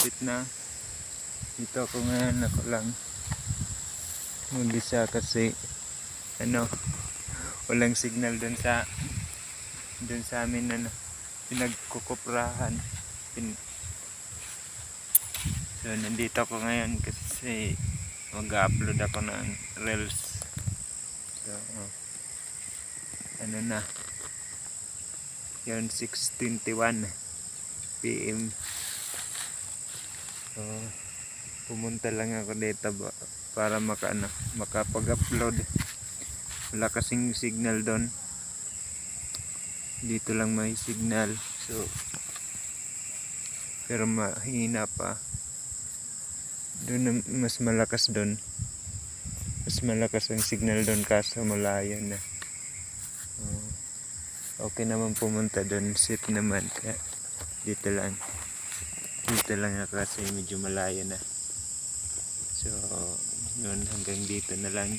malapit na. Dito ako ngayon, ako lang mag-isa kasi walang signal dun sa amin pinagkukuprahan. So nandito ako ngayon kasi mag-upload ako ng reels. So na yun, 6:21 PM. So pumunta lang ako dito para makapag-upload. Wala kasing signal doon, dito lang may signal. So pero mahina pa doon, mas malakas ang signal doon, kaso malayo na. Okay naman pumunta doon, safe naman, kaya dito lang ako kasi medyo malayo na. So yun, hanggang dito na lang.